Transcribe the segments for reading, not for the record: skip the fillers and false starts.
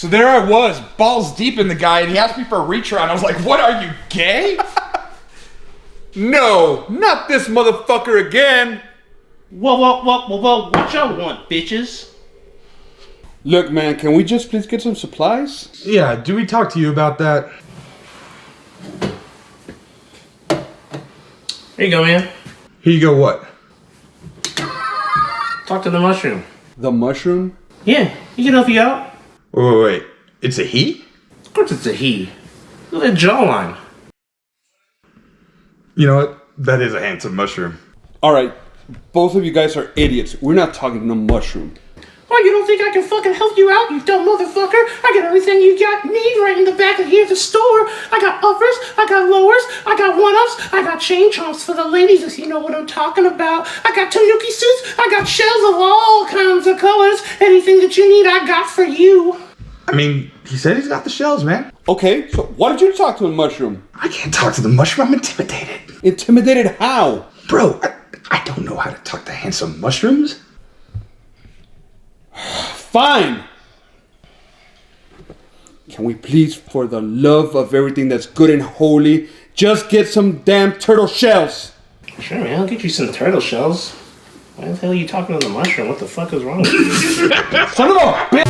So there I was, balls deep in the guy, and he asked me for a retry, and I was like, what, are you gay? No, not this motherfucker again. Whoa, what y'all want, bitches? Look, man, can we just please get some supplies? Yeah, do we talk to you about that? Here you go, man. Here you go, what? Talk to the mushroom. The mushroom? Yeah, he can help you out. Wait. It's a he? Of course it's a he. Look at that jawline. You know what? That is a handsome mushroom. Alright, both of you guys are idiots. We're not talking to no mushroom. Oh, you don't think I can fucking help you out, you dumb motherfucker? I got everything you need right in the back of here at the store. I got uppers, I got lowers, I got one-ups, I got chain chomps for the ladies, if you know what I'm talking about. I got tanuki suits, I got shells of all kinds of colors. Anything that you need, I got for you. I mean, he said he's got the shells, man. Okay, so why don't you talk to the mushroom? I can't talk to the mushroom. I'm intimidated. Intimidated how? Bro, I don't know how to talk to handsome mushrooms. Fine! Can we please, for the love of everything that's good and holy, just get some damn turtle shells? Sure, man, I'll get you some turtle shells. Why the hell are you talking to the mushroom? What the fuck is wrong with you? Son of a bitch!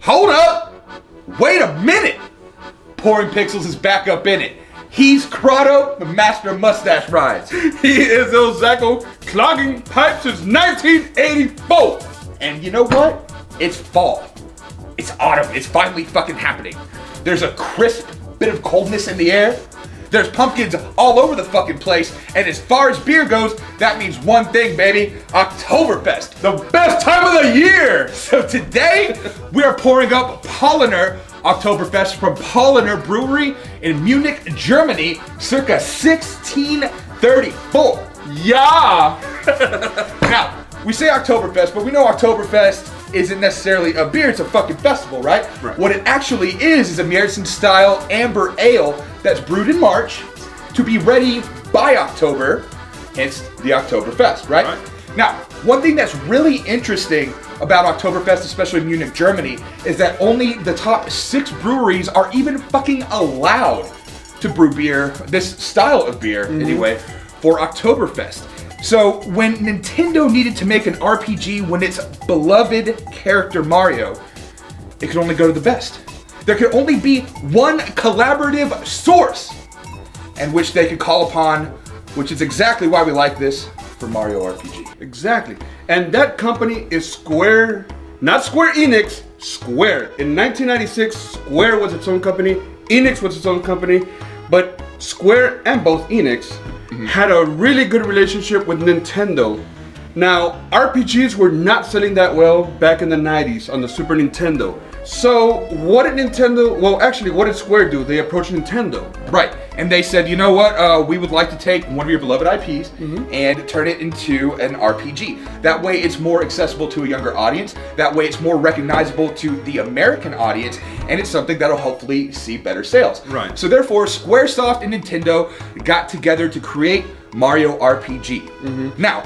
Hold up! Wait a minute! Pouring Pixels is back up in it. He's Crotto, the master of mustache rides. He is El Zacco, clogging pipes since 1984! And you know what? It's fall. It's autumn. It's finally fucking happening. There's a crisp bit of coldness in the air. There's pumpkins all over the fucking place. And as far as beer goes, that means one thing, baby. Oktoberfest. The best time of the year! So today, we are pouring up Paulaner Oktoberfest from Paulaner Brauerei in Munich, Germany, circa 1634. Yeah! Now, we say Oktoberfest, but we know Oktoberfest isn't necessarily a beer, it's a fucking festival, right? What it actually is a Märzen-style amber ale that's brewed in March to be ready by October, hence the Oktoberfest, right? Now, one thing that's really interesting about Oktoberfest, especially in Munich, Germany, is that only the top 6 breweries are even fucking allowed to brew beer, this style of beer, anyway, for Oktoberfest. So when Nintendo needed to make an RPG when its beloved character Mario, it could only go to the best. There could only be one collaborative source and which they could call upon, which is exactly why we like this for Mario RPG. Exactly. And that company is Square, not Square Enix, Square. In 1996, Square was its own company, Enix was its own company, but Square and both Enix had a really good relationship with Nintendo. Now, RPGs were not selling that well back in the 90s on the Super Nintendo. So, what did what did Square do? They approached Nintendo. Right, and they said, you know what, we would like to take one of your beloved IPs and turn it into an RPG. That way it's more accessible to a younger audience, that way it's more recognizable to the American audience, and it's something that'll hopefully see better sales. Right. So therefore, Squaresoft and Nintendo got together to create Mario RPG. Now,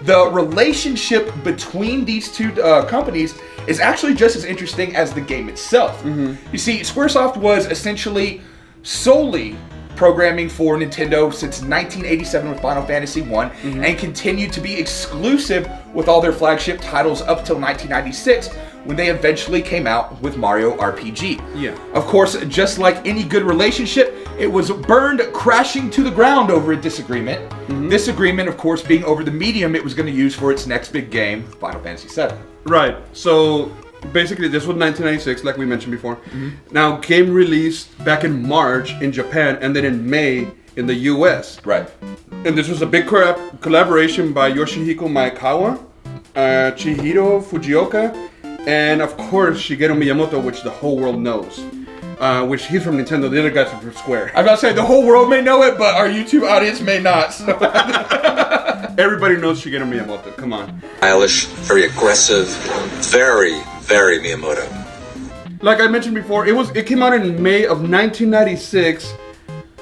the relationship between these two companies is actually just as interesting as the game itself. You see, Squaresoft was essentially solely programming for Nintendo since 1987 with Final Fantasy I, and continued to be exclusive with all their flagship titles up till 1996 when they eventually came out with Mario RPG. Yeah. Of course, just like any good relationship, it was burned crashing to the ground over a disagreement. This agreement, of course, being over the medium it was going to use for its next big game, Final Fantasy VII. Right. So basically, this was 1996, like we mentioned before. Now, game released back in March in Japan, and then in May in the US. Right. And this was a big collaboration by Yoshihiko Maekawa, Chihiro Fujioka, and of course Shigeru Miyamoto, which the whole world knows. Which he's from Nintendo, the other guys are from Square. I'm about to say the whole world may know it, but our YouTube audience may not. So. Everybody knows Shigeru Miyamoto, come on. Stylish, very aggressive, very, very Miyamoto. Like I mentioned before, it came out in May of 1996,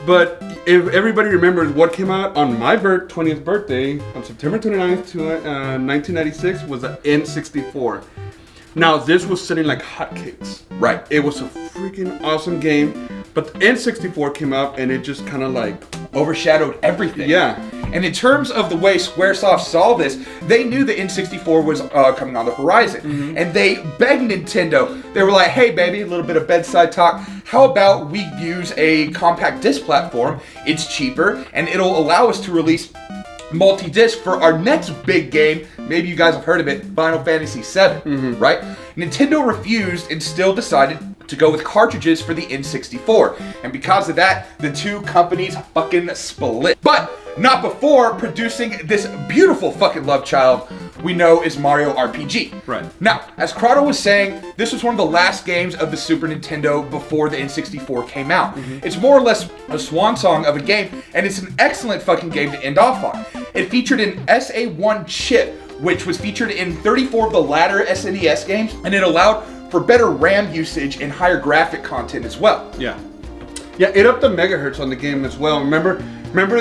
but if everybody remembers what came out on my 20th birthday, on September 29th, 1996, was the N64. Now, this was selling like hotcakes. Right. It was a freaking awesome game, but the N64 came out and it just kind of like... overshadowed everything. Yeah. And in terms of the way Squaresoft saw this, they knew the N64 was coming on the horizon. And they begged Nintendo. They were like, hey baby, a little bit of bedside talk. How about we use a compact disc platform? It's cheaper and it'll allow us to release multi-disc for our next big game. Maybe you guys have heard of it, Final Fantasy VII, right? Nintendo refused and still decided to go with cartridges for the N64. And because of that, the two companies fucking split. But not before producing this beautiful fucking love child we know is Mario RPG. Right. Now, as Corrado was saying, this was one of the last games of the Super Nintendo before the N64 came out. It's more or less a swan song of a game, and it's an excellent fucking game to end off on. It featured an SA1 chip, which was featured in 34 of the latter SNES games, and it allowed for better RAM usage and higher graphic content as well. Yeah. Yeah, it upped the megahertz on the game as well. Remember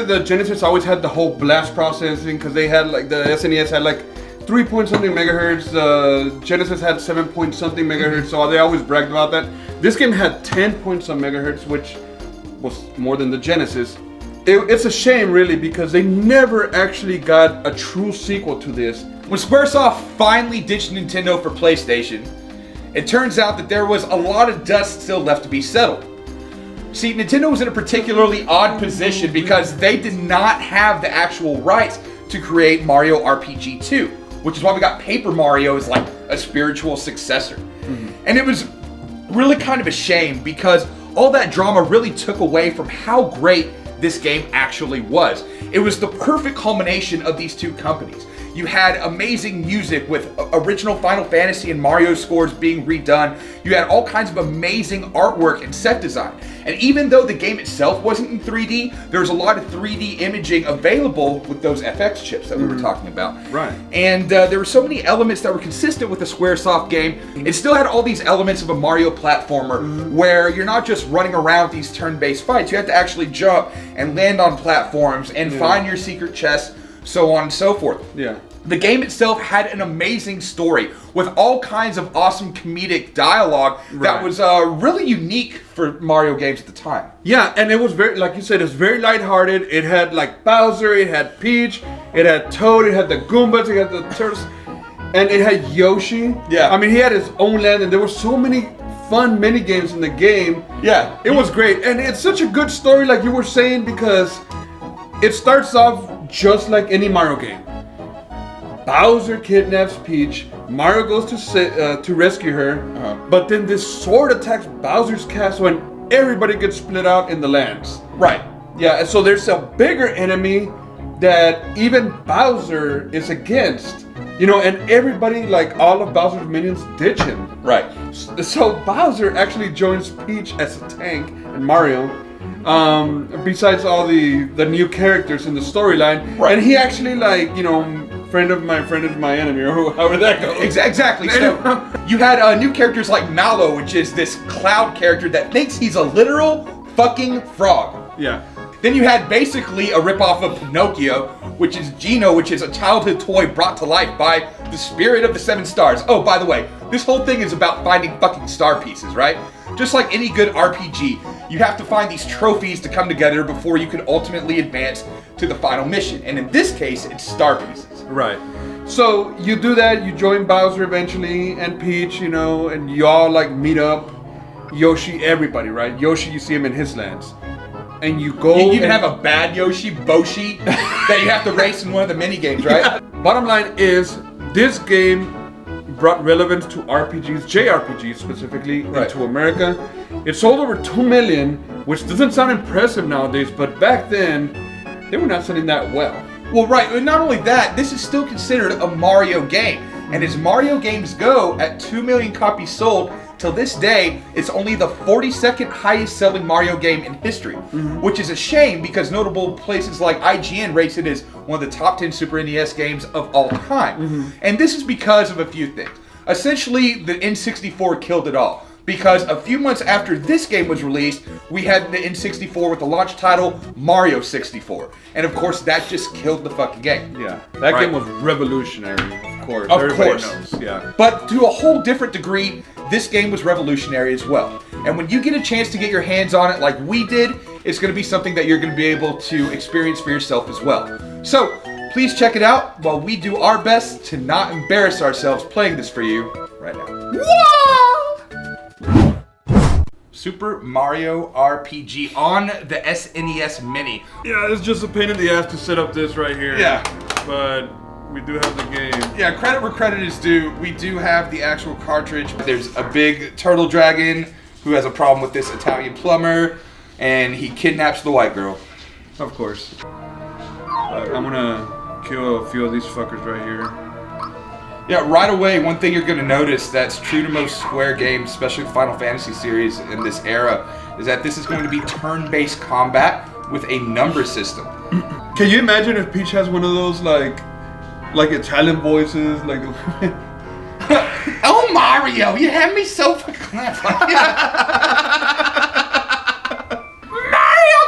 the Genesis always had the whole blast processing because they had like the SNES had like 3 point something megahertz. Genesis had 7 point something megahertz, so they always bragged about that. This game had 10 point some megahertz, which was more than the Genesis. It's a shame really because they never actually got a true sequel to this. When Squaresoft finally ditched Nintendo for PlayStation, it turns out that there was a lot of dust still left to be settled. See, Nintendo was in a particularly odd position because they did not have the actual rights to create Mario RPG 2, which is why we got Paper Mario as like a spiritual successor. And it was really kind of a shame because all that drama really took away from how great this game actually was. It was the perfect culmination of these two companies. You had amazing music with original Final Fantasy and Mario scores being redone. You had all kinds of amazing artwork and set design. And even though the game itself wasn't in 3D, there was a lot of 3D imaging available with those FX chips that we were talking about. Right. And there were so many elements that were consistent with the Squaresoft game. It still had all these elements of a Mario platformer where you're not just running around these turn-based fights. You have to actually jump and land on platforms and find your secret chests, so on and so forth. Yeah. The game itself had an amazing story with all kinds of awesome comedic dialogue that was really unique for Mario games at the time. Yeah, and it was very, like you said, it's very lighthearted. It had like Bowser, it had Peach, it had Toad, it had the Goombas, it had the Turtles, and it had Yoshi. Yeah. I mean, he had his own land, and there were so many fun mini games in the game. Yeah. It was great, and it's such a good story, like you were saying, because it starts off just like any Mario game. Bowser kidnaps Peach. Mario goes to rescue her, but then this sword attacks Bowser's castle, and everybody gets split out in the lands. Right. Yeah, and so there's a bigger enemy that even Bowser is against, you know, and everybody, like all of Bowser's minions, ditch him. Right. So Bowser actually joins Peach as a tank and Mario. Besides all the new characters in the storyline, Right. And he actually, like, you know, friend of my enemy, or however that goes. Exactly. So you had new characters like Mallow, which is this cloud character that thinks he's a literal fucking frog. Yeah. Then you had basically a ripoff of Pinocchio, which is Gino, which is a childhood toy brought to life by the spirit of the 7 stars. Oh, by the way, this whole thing is about finding fucking star pieces, right? Just like any good RPG, you have to find these trophies to come together before you can ultimately advance to the final mission. And in this case, it's star pieces. Right. So you do that, you join Bowser eventually, and Peach, you know, and you all like meet up. Yoshi, everybody, right? Yoshi, you see him in his lands. And you go. You even have a bad Yoshi, Boshi, that you have to race in one of the mini games, right? Bottom line is, this game brought relevance to RPGs, JRPGs specifically, into America. It sold over 2 million, which doesn't sound impressive nowadays, but back then, they were not selling that well. Well, right, and not only that, this is still considered a Mario game. And as Mario games go, at 2 million copies sold, till this day, it's only the 42nd highest selling Mario game in history. Which is a shame because notable places like IGN rates it as one of the top 10 Super NES games of all time. And this is because of a few things. Essentially, the N64 killed it all. Because a few months after this game was released, we had the N64 with the launch title Mario 64. And of course, that just killed the fucking game. Yeah, that game was revolutionary, of course. Of Everybody course. knows, yeah. But to a whole different degree, this game was revolutionary as well. And when you get a chance to get your hands on it like we did, it's going to be something that you're going to be able to experience for yourself as well. So, please check it out while we do our best to not embarrass ourselves playing this for you right now. Super Mario RPG on the SNES Mini. Yeah, it's just a pain in the ass to set up this right here. Yeah. But we do have the game. Yeah, credit where credit is due. We do have the actual cartridge. There's a big turtle dragon who has a problem with this Italian plumber, and he kidnaps the white girl. Of course. I'm gonna kill a few of these fuckers right here. Yeah, right away, one thing you're going to notice that's true to most Square games, especially the Final Fantasy series in this era, is that this is going to be turn-based combat with a number system. Can you imagine if Peach has one of those, like Italian voices, like... Oh, Mario, you have me so fucking Mario,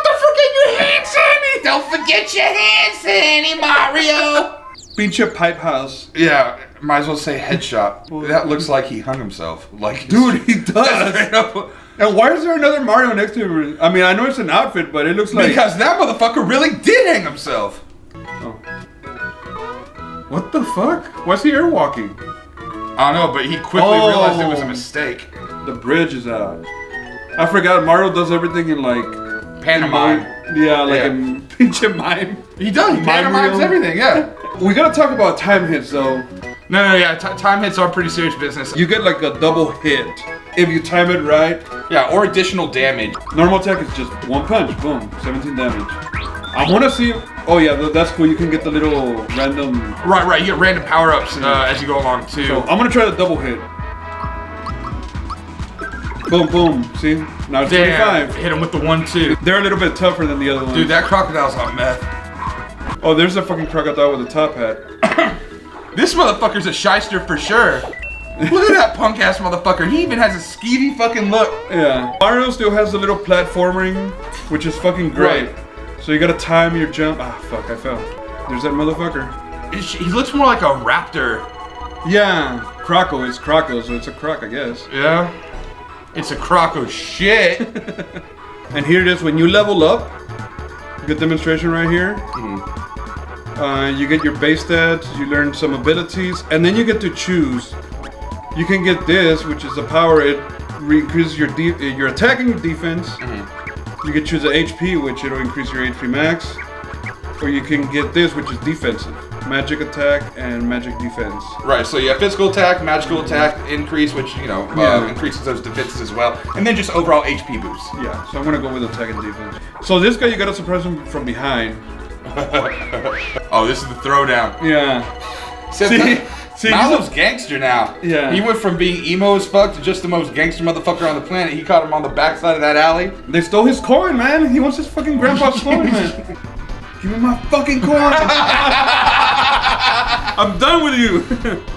don't forget your hands, Sammy! Don't forget your hands, Sammy, Mario! Pinche pipe house. Yeah, might as well say headshot. That looks like he hung himself. Like, Dude, he does. And why is there another Mario next to him? I mean, I know it's an outfit, but it looks like... Because that motherfucker really did hang himself. Oh. What the fuck? Why's he airwalking? I don't know, but he quickly realized it was a mistake. The bridge is out. I forgot Mario does everything in like... Pantomime. Yeah, like in pinche mime. He does. He pantomimes everything, yeah. We gotta talk about time hits though. No, yeah, time hits are pretty serious business. You get like a double hit if you time it right. Yeah, or additional damage. Normal attack is just one punch, boom, 17 damage. I wanna see, oh yeah, that's cool, you can get the little random... Right, you get random power-ups as you go along too. So I'm gonna try the double hit. Boom, boom, see? Now it's 25. Hit him with the 1-2. They're a little bit tougher than the other ones. Dude, that crocodile's on meth. Oh, there's a fucking crocodile with a top hat. This motherfucker's a shyster for sure. Look at that punk ass motherfucker. He even has a skeevy fucking look. Yeah. Mario still has a little platforming, which is fucking great. Right. So you gotta time your jump. Ah, fuck, I fell. There's that motherfucker. He looks more like a raptor. Yeah. Croco is Croco, so it's a croc, I guess. Yeah. It's a croco shit. And here it is, when you level up, good demonstration right here. You get your base stats, you learn some abilities, and then you get to choose. You can get this, which is a power, it increases your attacking defense. You can choose a HP, which it'll increase your HP max. Or you can get this, which is defensive. Magic attack and magic defense. Right, so you have physical attack, magical attack increase, which, you know, increases those defenses as well. And then just overall HP boost. Yeah, so I'm gonna go with attack and defense. So this guy, you gotta surprise him from behind. Oh, this is the throwdown. Yeah. See, Malo's gangster now. Yeah. He went from being emo as fuck to just the most gangster motherfucker on the planet. He caught him on the backside of that alley. They stole his coin, man. He wants his fucking grandpa's coin, man. Give me my fucking coin. I'm done with you.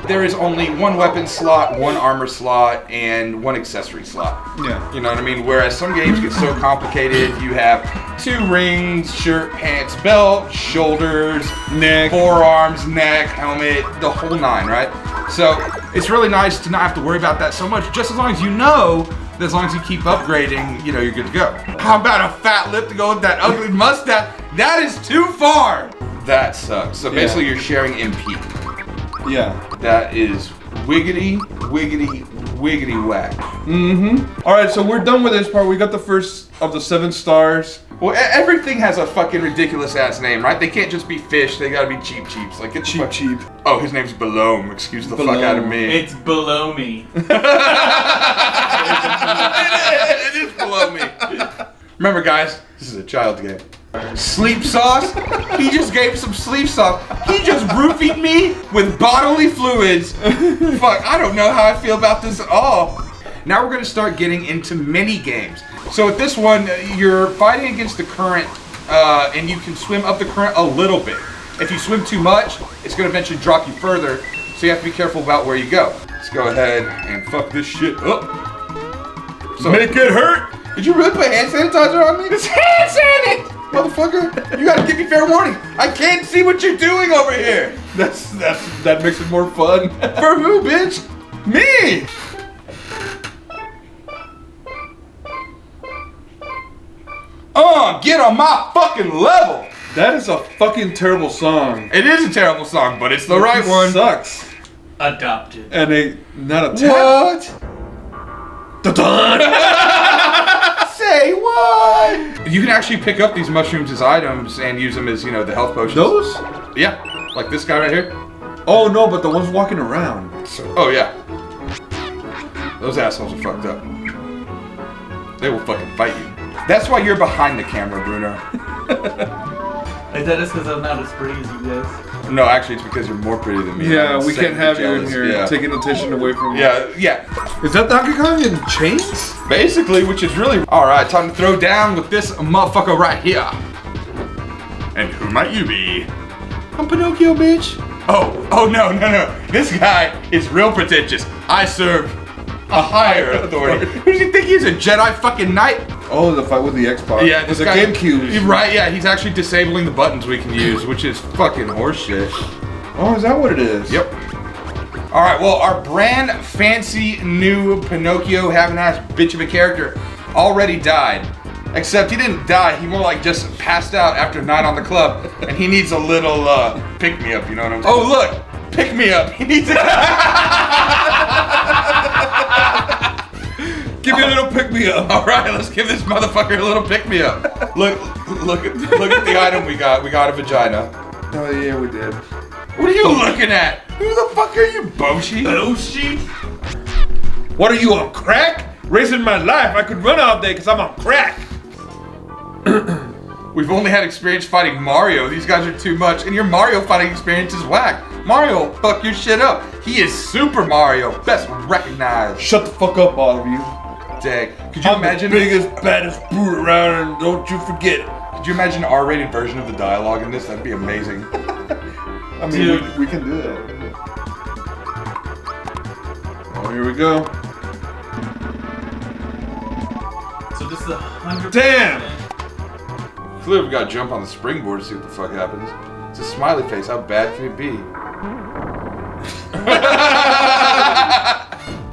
There is only one weapon slot, one armor slot, and one accessory slot. Yeah. You know what I mean? Whereas some games get so complicated, you have 2 rings, shirt, pants, belt, shoulders, neck, forearms, neck, helmet, the whole 9, right? So it's really nice to not have to worry about that so much, just as long as you know that as long as you keep upgrading, you know, you're good to go. How about a fat lip to go with that ugly mustache? That is too far! That sucks. So basically you're sharing MP. Yeah. That is wiggity, wiggity, wiggity whack. All right, so we're done with this part. We got the first of the 7 stars. Well, everything has a fucking ridiculous ass name, right? They can't just be fish. They gotta be cheap. Like, get Cheap. Oh, his name's Balome. Excuse the fuck out of me. It's below me. It is below me. Remember, guys, this is a child's game. Sleep sauce? He just gave some sleep sauce. He just roofied me with bodily fluids. Fuck, I don't know how I feel about this at all. Now we're gonna start getting into mini games. So with this one, you're fighting against the current, and you can swim up the current a little bit. If you swim too much, it's gonna eventually drop you further, so you have to be careful about where you go. Let's go ahead and fuck this shit up. So, Make it hurt. did you really put hand sanitizer on me? It's hand sanitizer! Motherfucker, you gotta give me fair warning. I can't see what you're doing over here. That makes it more fun. For who, bitch? Me! Get on my fucking level. That is a fucking terrible song. It is a terrible song, but it's the right It one. Sucks. Adopted. And not a tap. What? Dun-dun. Say what? You can actually pick up these mushrooms as items and use them as, you know, the health potions. Those? Yeah, like this guy right here. Oh no, but the ones walking around. Oh yeah. Those assholes are fucked up. They will fucking fight you. That's why you're behind the camera, Bruno. Like that is because I'm not as pretty as you guys. No, actually, it's because you're more pretty than me. Yeah, I'm we can't insanely have you in jealous. here Yeah. taking attention away from you. Yeah. Is that Donkey Kong in chains? Basically, which is really all right. Time to throw down with this motherfucker right here. And who might you be? I'm Pinocchio, bitch. Oh no. This guy is real pretentious. I serve a higher authority. Who does he think he is, a Jedi fucking knight? Oh, the fight with the Xbox. Yeah, with this the guy, GameCube. Right? Yeah, he's actually disabling the buttons we can use, which is fucking horseshit. Oh, is that what it is? Yep. All right. Well, our brand fancy new Pinocchio having ass bitch of a character already died. Except he didn't die. He more like just passed out after a night on the club, and he needs a little pick me up. You know what I'm saying? Oh look, pick me up. He needs it. Give me a little pick me up. All right, let's give this motherfucker a little pick me up. Look at the item we got. We got a vagina. Oh yeah, we did. What are you looking at? Who the fuck are you, Boshi? Boshi? What are you on crack? Racing my life. I could run all day because I'm on crack. We've only had experience fighting Mario. These guys are too much, and your Mario fighting experience is whack. Mario, fuck your shit up. He is Super Mario, best recognized. Shut the fuck up, all of you. Dang. Could you imagine? the biggest, baddest brute around, and don't you forget it. Could you imagine an R-rated version of the dialogue in this? That'd be amazing. I mean, we can do that. Oh, here we go. So this is 100%. Damn! Clearly, we gotta jump on the springboard to see what the fuck happens. It's a smiley face. How bad can it be?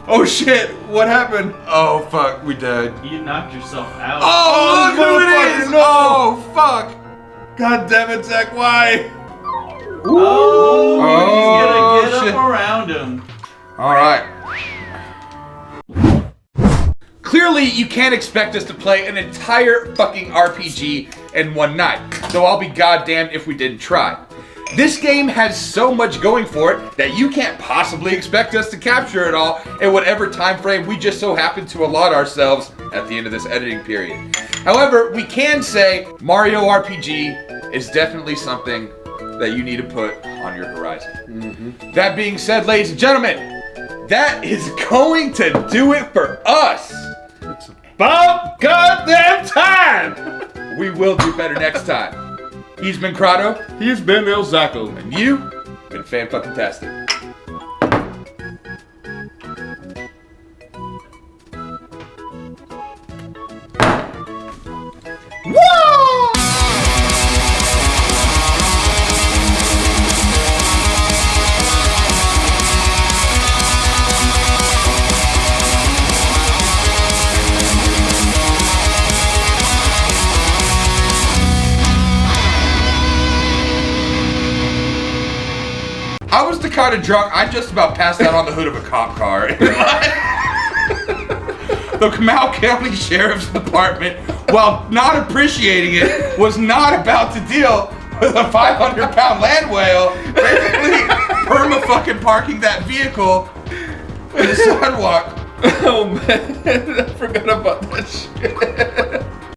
Oh shit! What happened? Oh fuck, we died. You knocked yourself out. Oh, look who it motherfucker, is! no. Oh fuck! God damn it, Zach! Why? Oh, he's gonna get shit. up around him. All right. Clearly, you can't expect us to play an entire fucking RPG in one night, though I'll be goddamned if we didn't try. This game has so much going for it that you can't possibly expect us to capture it all in whatever time frame we just so happen to allot ourselves at the end of this editing period. However, we can say Mario RPG is definitely something that you need to put on your horizon. That being said, ladies and gentlemen, that is going to do it for us. About goddamn time! We will do better next time. He's been Crotto, He's been El Zacco. and you've been fan-fucking-tastic. I was the kind of drunk. I just about passed out on the hood of a cop car. The Comal County Sheriff's Department, while not appreciating it, was not about to deal with a 500-pound land whale, basically perma-fucking parking that vehicle in the sidewalk. Oh man, I forgot about that shit.